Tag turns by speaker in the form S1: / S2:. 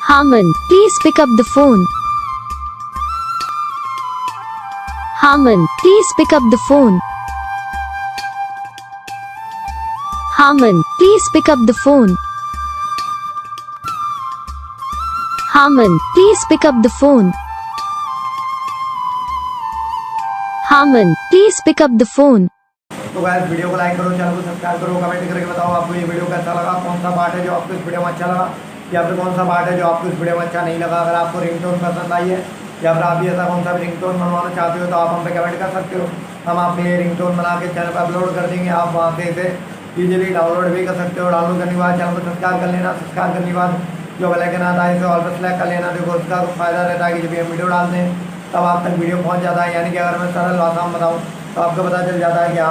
S1: Arman, please pick up the phone. Arman, please pick up the phone. Arman, please pick up the phone. Arman, please pick up the phone. Arman, please pick up the phone.
S2: तो guys video को like करो, channel को subscribe करो, comment करके बताओ आपको ये video कैसा लगा, कौन सा पार्ट है जो आपको इस वीडियो में अच्छा लगा या फिर कौन सा पार्ट है जो आपको इस वीडियो में अच्छा नहीं लगा। अगर आपको रिंगटोन पसंद आई है या फिर आप भी ऐसा कौन सा भी रिंगटोन बनवाना चाहते हो तो आप हम पे कमेंट कर सकते हो। हम आपके लिए रिंगटोन बना के चैनल पर अपलोड कर देंगे। आप वहाँ से इसे ईजिली डाउनलोड भी कर सकते हो। डाउनलोड करने के बाद चैनल को सब्सक्राइब कर लेना। सब्सक्राइब करने के बाद जो बेल आइकन आता है इसे ऑल पर सेलेक्ट कर लेना। देखो उसका फायदा रहता है कि जब भी हम वीडियो डालते हैं तब आप तक वीडियो पहुँच जाता है। यानी कि अगर मैं सरल भाषा में बताऊँ तो आपको पता चल जाता है कि आप